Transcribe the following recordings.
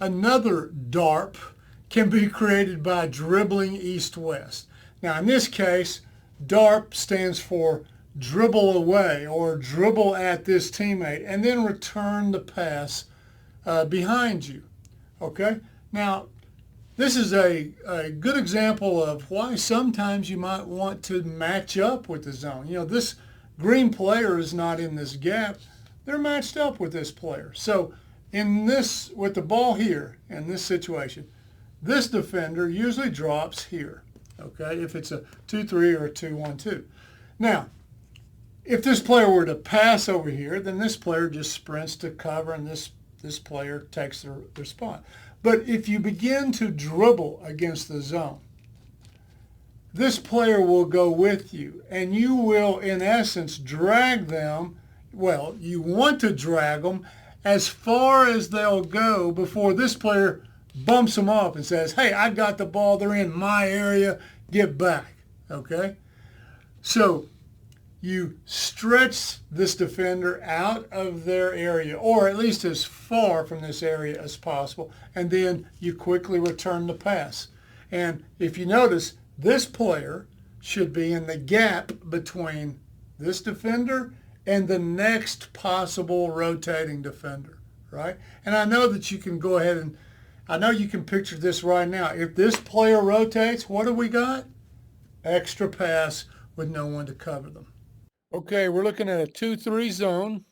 Another DARP can be created by dribbling east-west. Now in this case, DARP stands for dribble away or dribble at this teammate and then return the pass behind you. Okay? Now, this is a good example of why sometimes you might want to match up with the zone. You know, this green player is not in this gap. They're matched up with this player. So in this, with the ball here, in this situation, this defender usually drops here, okay, if it's a 2-3 or a 2-1-2. Now, if this player were to pass over here, then this player just sprints to cover and this player takes their spot. But if you begin to dribble against the zone, this player will go with you and you will, in essence, drag them. Well, you want to drag them as far as they'll go before this player bumps them off and says, hey, I got the ball, they're in my area, get back, okay? So you stretch this defender out of their area, or at least as far from this area as possible, and then you quickly return the pass. And if you notice, this player should be in the gap between this defender and the next possible rotating defender, right? And I know that you can go ahead and, I know you can picture this right now. If this player rotates, what do we got? Extra pass with no one to cover them. Okay, we're looking at a 2-3 zone.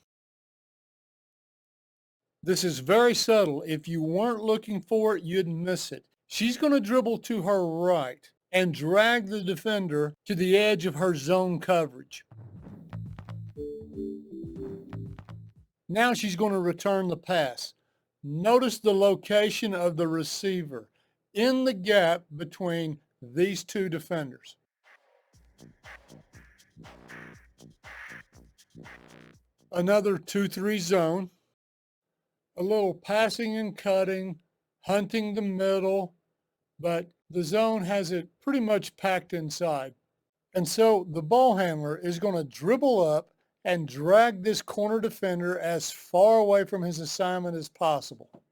This is very subtle. If you weren't looking for it, you'd miss it. She's going to dribble to her right and drag the defender to the edge of her zone coverage. Now she's going to return the pass. Notice the location of the receiver in the gap between these two defenders. Another 2-3 zone, a little passing and cutting, hunting the middle, but the zone has it pretty much packed inside. And so the ball handler is going to dribble up and drag this corner defender as far away from his assignment as possible.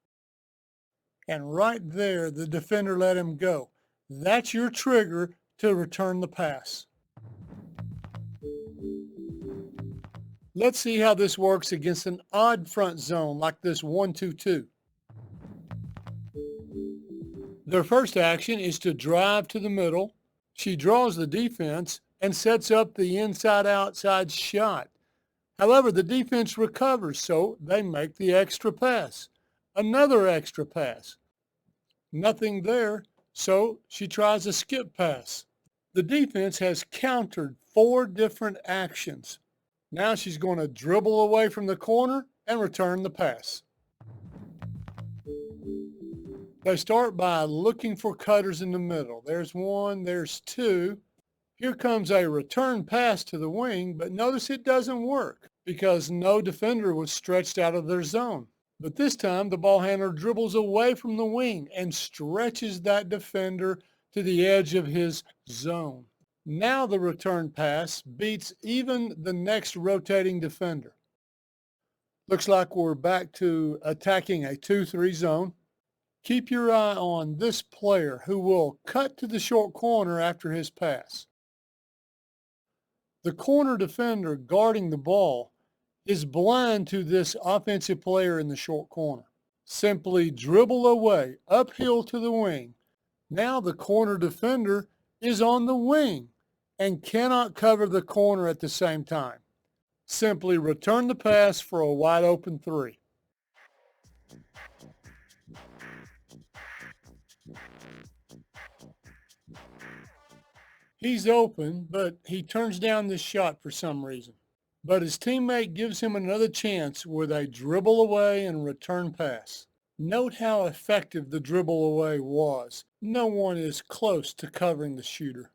And right there, the defender let him go. That's your trigger to return the pass. Let's see how this works against an odd front zone like this 1-2-2. Their first action is to drive to the middle. She draws the defense and sets up the inside-outside shot. However, the defense recovers, so they make the extra pass. Another extra pass. Nothing there, so she tries a skip pass. The defense has countered 4 different actions. Now she's going to dribble away from the corner and return the pass. They start by looking for cutters in the middle. There's 1, there's 2. Here comes a return pass to the wing, but notice it doesn't work because no defender was stretched out of their zone. But this time the ball handler dribbles away from the wing and stretches that defender to the edge of his zone. Now the return pass beats even the next rotating defender. Looks like we're back to attacking a 2-3 zone. Keep your eye on this player who will cut to the short corner after his pass. The corner defender guarding the ball is blind to this offensive player in the short corner. Simply dribble away, uphill to the wing. Now the corner defender is on the wing and cannot cover the corner at the same time. Simply return the pass for a wide open 3. He's open, but he turns down this shot for some reason. But his teammate gives him another chance with a dribble away and return pass. Note how effective the dribble away was. No one is close to covering the shooter.